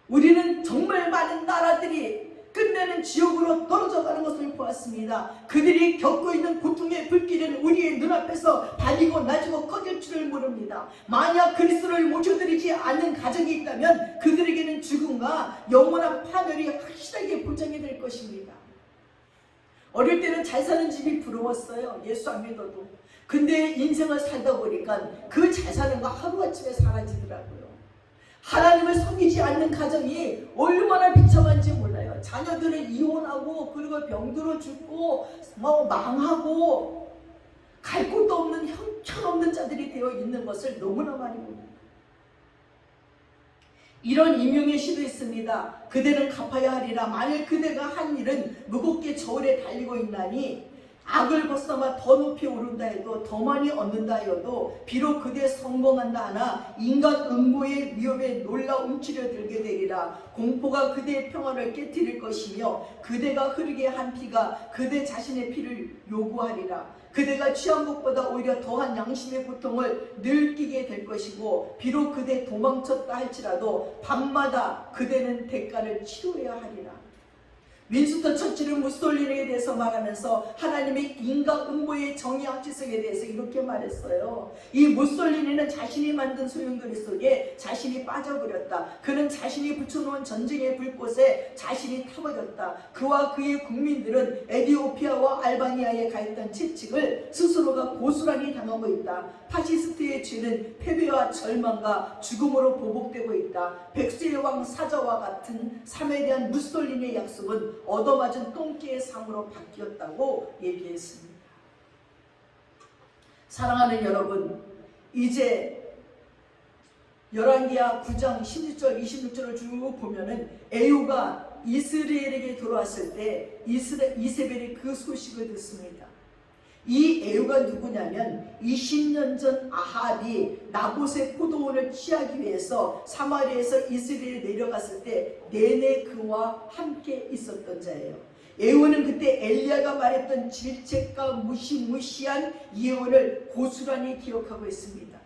우리는 정말 많은 나라들이 끝내는 지옥으로 떨어져 가는 것을 보았습니다. 그들이 겪고 있는 고통의 불길은 우리의 눈앞에서 달리고 낮이고 커질 줄을 모릅니다. 만약 그리스도를 모셔드리지 않는 가정이 있다면 그들에게는 죽음과 영원한 파멸이 확실하게 보장이 될 것입니다. 어릴 때는 잘 사는 집이 부러웠어요. 예수 안 믿어도. 근데 인생을 살다 보니까 그 잘 사는 거 하루아침에 사라지더라고요. 하나님을 섬기지 않는 가정이 얼마나 비참한지 몰라요. 자녀들은 이혼하고 그리고 병들어 죽고 망하고 갈 곳도 없는 형편없는 자들이 되어 있는 것을 너무나 많이 봅니다. 이런 임용의 시도 있습니다. 그대는 갚아야 하리라. 만일 그대가 한 일은 무겁게 저울에 달리고 있나니 악을 벗어나 더 높이 오른다 해도 더 많이 얻는다 해도 비록 그대 성공한다 하나 인간 음모의 위협에 놀라 움츠려들게 되리라. 공포가 그대의 평화를 깨뜨릴 것이며 그대가 흐르게 한 피가 그대 자신의 피를 요구하리라. 그대가 취한 것보다 오히려 더한 양심의 고통을 느끼게 될 것이고 비록 그대 도망쳤다 할지라도 밤마다 그대는 대가를 치러야 하리라. 윈스턴 처칠은 무솔리니에 대해서 말하면서 하나님의 인과응보의 정의학지성에 대해서 이렇게 말했어요. 이 무솔리니는 자신이 만든 소용돌이 속에 자신이 빠져버렸다. 그는 자신이 붙여놓은 전쟁의 불꽃에 자신이 타버렸다. 그와 그의 국민들은 에티오피아와 알바니아에 가했던 채찍을 스스로가 고스란히 당하고 있다. 파시스트의 죄는 패배와 절망과 죽음으로 보복되고 있다. 백세의 왕 사자와 같은 삶에 대한 무솔리니의 약속은 얻어맞은 똥개의 상으로 바뀌었다고 얘기했습니다. 사랑하는 여러분, 이제 열왕기하 9장 16절 26절을 쭉 보면은 에후가 이스라엘에게 돌아왔을 때 이세벨이 그 소식을 듣습니다. 이 에후가 누구냐면 20년 전 아합이 나봇의 포도원을 취하기 위해서 사마리아에서 이스라엘에 내려갔을 때 내내 그와 함께 있었던 자예요. 에후는 그때 엘리야가 말했던 질책과 무시무시한 예언을 고스란히 기억하고 있습니다.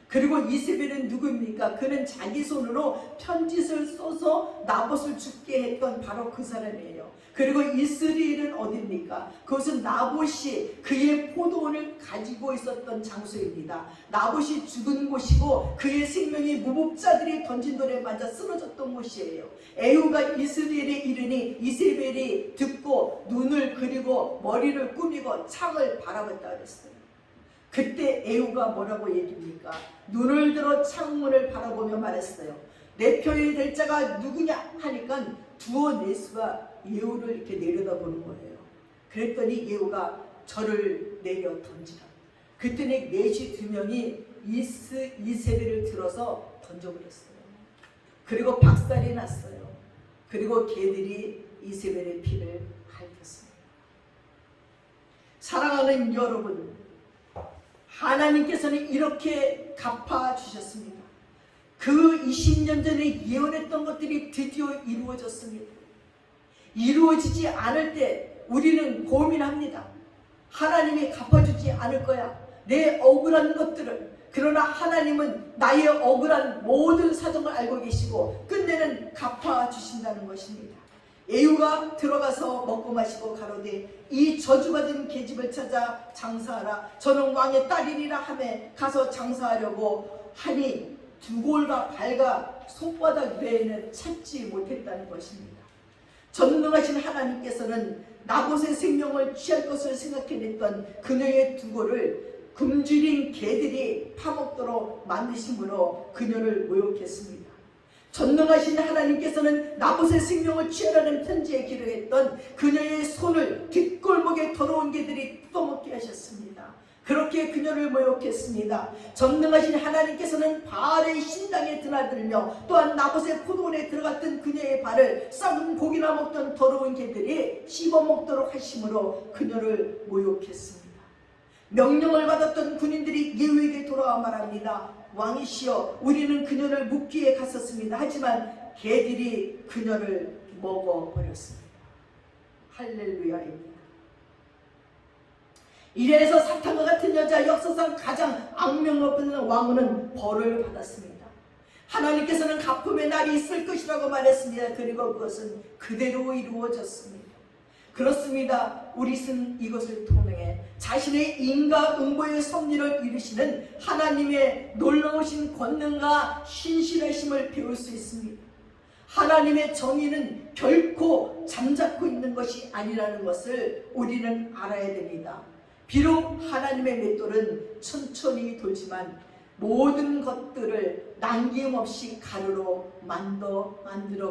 그리고 이세벨은 누구입니까? 그는 자기 손으로 편짓을 써서 나봇을 죽게 했던 바로 그 사람이에요. 그리고 이스라엘은 어디입니까? 그것은 나봇이 그의 포도원을 가지고 있었던 장소입니다. 나봇이 죽은 곳이고 그의 생명이 무법자들이 던진 돌에 맞아 쓰러졌던 곳이에요. 에후가 이스라엘에 이르니 이세벨이 듣고 눈을 그리고 머리를 꾸미고 창을 바라봤다 그랬어요. 그때 에후가 뭐라고 얘기합니까? 눈을 들어 창문을 바라보며 말했어요. 내 표에 될 자가 누구냐 하니까 두어 네수가 예후를 이렇게 내려다보는 거예요. 그랬더니 예후가 저를 내려 던지라. 그랬더니 넷이 두 명이 이세벨을 들어서 던져버렸어요. 그리고 박살이 났어요. 그리고 개들이 이세벨의 피를 핥았습니다. 사랑하는 여러분, 하나님께서는 이렇게 갚아주셨습니다. 그 20년 전에 예언했던 것들이 드디어 이루어졌습니다. 이루어지지 않을 때 우리는 고민합니다. 하나님이 갚아주지 않을 거야. 내 억울한 것들을. 그러나 하나님은 나의 억울한 모든 사정을 알고 계시고 끝내는 갚아주신다는 것입니다. 에후가 들어가서 먹고 마시고 가로되 이 저주받은 계집을 찾아 장사하라. 저는 왕의 딸이니라 하매 가서 장사하려고 하니 두골과 발과 손바닥 외에는 찾지 못했다는 것입니다. 전능하신 하나님께서는 나봇의 생명을 취할 것을 생각해냈던 그녀의 두골을 굶주린 개들이 파먹도록 만드심으로 그녀를 모욕했습니다. 전능하신 하나님께서는 나봇의 생명을 취하라는 편지에 기록했던 그녀의 손을 뒷골목에 더러운 개들이 뜯어먹게 하셨습니다. 그렇게 그녀를 모욕했습니다. 전능하신 하나님께서는 바알의 신당에 드나들며 또한 나봇의 포도원에 들어갔던 그녀의 발을 썩은 고기나 먹던 더러운 개들이 씹어먹도록 하심으로 그녀를 모욕했습니다. 명령을 받았던 군인들이 예후에게 돌아와 말합니다. 왕이시여, 우리는 그녀를 묻기에 갔었습니다. 하지만 개들이 그녀를 먹어버렸습니다. 할렐루야입니다. 이래서 사탄과 같은 여자, 역사상 가장 악명 높은 왕후는 벌을 받았습니다. 하나님께서는 갚음의 날이 있을 것이라고 말했습니다. 그리고 그것은 그대로 이루어졌습니다. 그렇습니다. 우리는 이것을 통해 자신의 인과응보의 섭리를 이루시는 하나님의 놀라우신 권능과 신실하심을 배울 수 있습니다. 하나님의 정의는 결코 잠자코 있는 것이 아니라는 것을 우리는 알아야 됩니다. 비록 하나님의 맷돌은 천천히 돌지만 모든 것들을 남김없이 가루로 만들어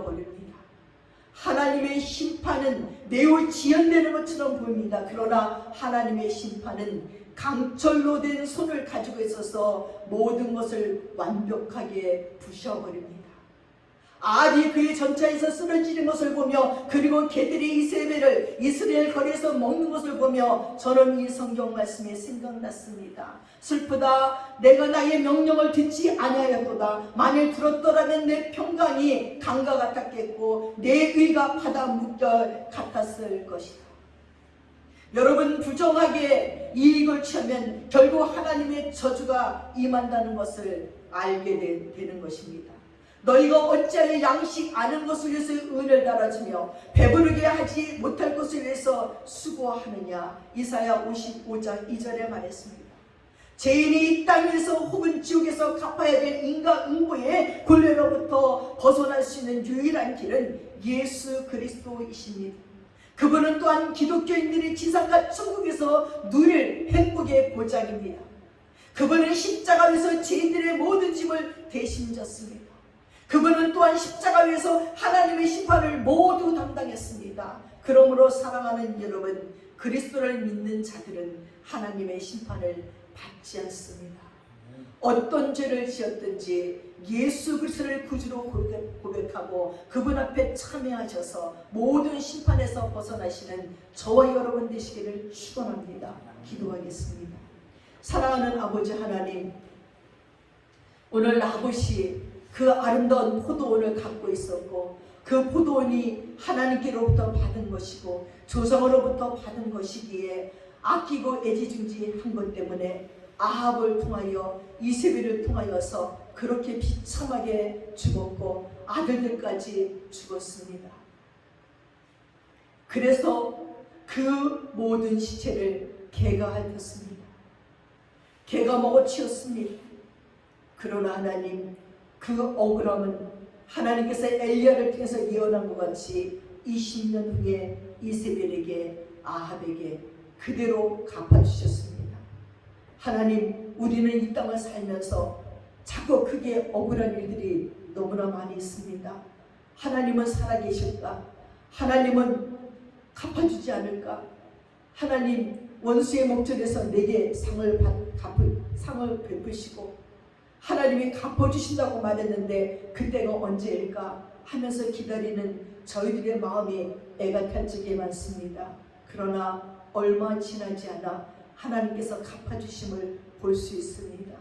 버립니다. 하나님의 심판은 매우 지연되는 것처럼 보입니다. 그러나 하나님의 심판은 강철로 된 손을 가지고 있어서 모든 것을 완벽하게 부셔버립니다. 알이 그의 전차에서 쓰러지는 것을 보며 그리고 개들이 이세벨을 이스라엘 거리에서 먹는 것을 보며 저는 이 성경 말씀이 생각났습니다. 슬프다. 내가 나의 명령을 듣지 아니하였도다. 만일 들었더라면 내 평강이 강과 같았겠고 내 의가 바다 물결 같았을 것이다. 여러분, 부정하게 이익을 취하면 결국 하나님의 저주가 임한다는 것을 알게 되는 것입니다. 너희가 어찌하여 양식 아는 것을 위해서 은을 달아주며 배부르게 하지 못할 것을 위해서 수고하느냐. 이사야 55장 2절에 말했습니다. 죄인이 이 땅에서 혹은 지옥에서 갚아야 될 인과응보의 굴레로부터 벗어날 수 있는 유일한 길은 예수 그리스도이십니다. 그분은 또한 기독교인들이 지상과 천국에서 누릴 행복의 보장입니다. 그분은 십자가 위에서 죄인들의 모든 짐을 대신 졌습니다. 그분은 또한 십자가 위에서 하나님의 심판을 모두 담당했습니다. 그러므로 사랑하는 여러분, 그리스도를 믿는 자들은 하나님의 심판을 받지 않습니다. 어떤 죄를 지었든지 예수 그리스도를 구주로 고백하고 그분 앞에 참여하셔서 모든 심판에서 벗어나시는 저와 여러분 되시기를 축원합니다. 기도하겠습니다. 사랑하는 아버지 하나님, 오늘 나봇이 그 아름다운 포도원을 갖고 있었고 그 포도원이 하나님께로부터 받은 것이고 조상으로부터 받은 것이기에 아끼고 애지중지한 것 때문에 아합을 통하여 이세벨을 통하여서 그렇게 비참하게 죽었고 아들들까지 죽었습니다. 그래서 그 모든 시체를 개가 핥았습니다. 개가 먹어치웠습니다. 그러나 하나님, 그 억울함은 하나님께서 엘리야를 통해서 예언한 것 같이 20년 후에 이세벨에게 아합에게 그대로 갚아주셨습니다. 하나님, 우리는 이 땅을 살면서 자꾸 크게 억울한 일들이 너무나 많이 있습니다. 하나님은 살아계실까? 하나님은 갚아주지 않을까? 하나님, 원수의 목전에서 내게 상을 베푸시고 하나님이 갚아주신다고 말했는데 그때가 언제일까 하면서 기다리는 저희들의 마음이 애가 탈 적이 많습니다. 그러나 얼마 지나지 않아 하나님께서 갚아주심을 볼 수 있습니다.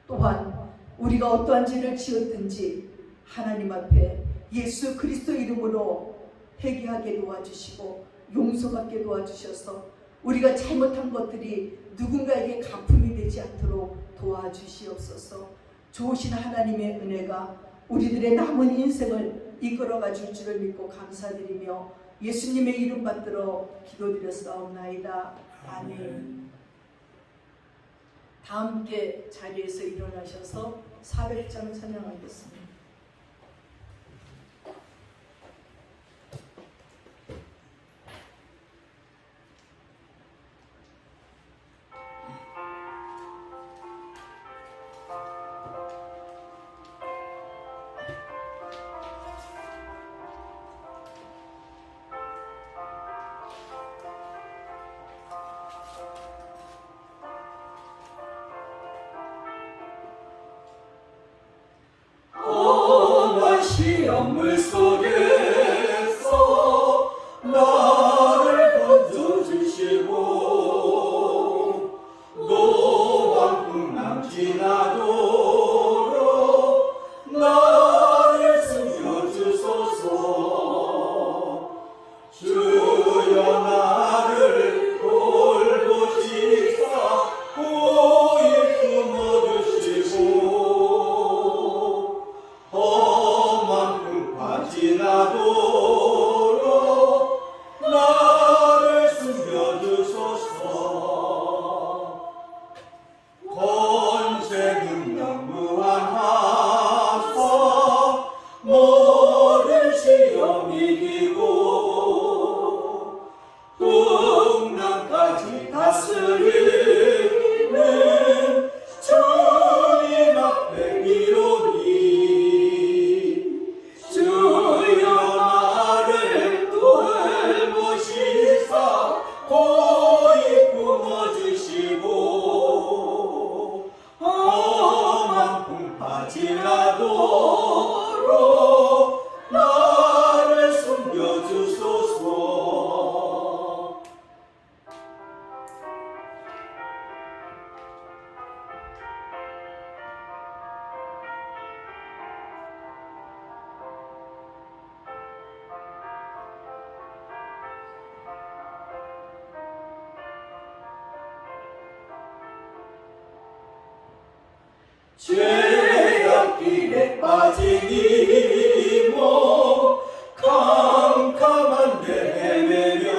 또한 우리가 어떠한 죄를 지었든지 하나님 앞에 예수 그리스도 이름으로 회개하게 도와주시고 용서받게 도와주셔서 우리가 잘못한 것들이 누군가에게 갚음이 되지 않도록 도와주시옵소서. 좋으신 하나님의 은혜가 우리들의 남은 인생을 이끌어가 줄 줄을 믿고 감사드리며 예수님의 이름 받들어 기도드렸사옵나이다. 아멘. 다 함께 자리에서 일어나셔서 400장 찬양하겠습니다. 시험물 속에서 나를 건져주시고 노방풍랑 지나도록 나를 숨겨주소서. 주여 나를 돌보시사 고이 품어주시고 지나도록 나를 숨겨주소서. 권세 능력 무한하사 모든 시험 이기고 풍랑까지 다스리는 주님 앞에 이르니 주여 나를 돌보시사 고이 품어주시고 험한 풍파 지나도록 나를 숨겨주소서. 죄악길에 빠진 이몸 캄캄한 데 헤매며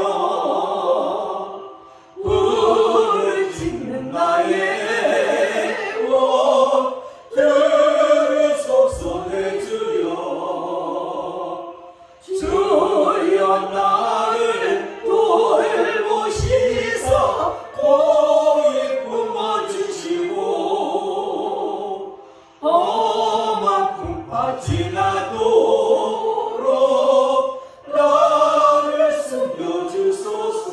불을 짓는 나의 원 들으소서 내 주여. 주여 나를 돌보시사 고이 품어주시고 험한 풍파 지나도록 나를 숨겨주소서.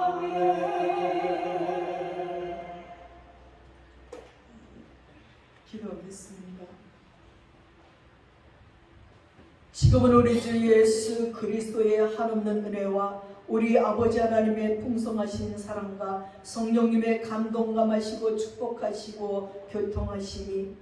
아멘. 기도하겠습니다. 지금은 우리 주 예수 그리스도의 한없는 은혜와 우리 아버지 하나님의 풍성하신 사랑과 성령님의 감동감하시고 축복하시고 교통하심이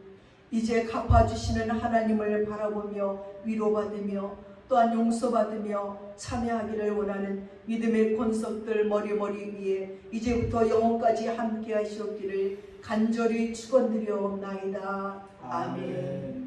이제 갚아주시는 하나님을 바라보며 위로받으며 또한 용서받으며 참여하기를 원하는 믿음의 권속들 머리머리 위에 이제부터 영원까지 함께 하시옵기를 간절히 축원드려옵나이다. 아멘.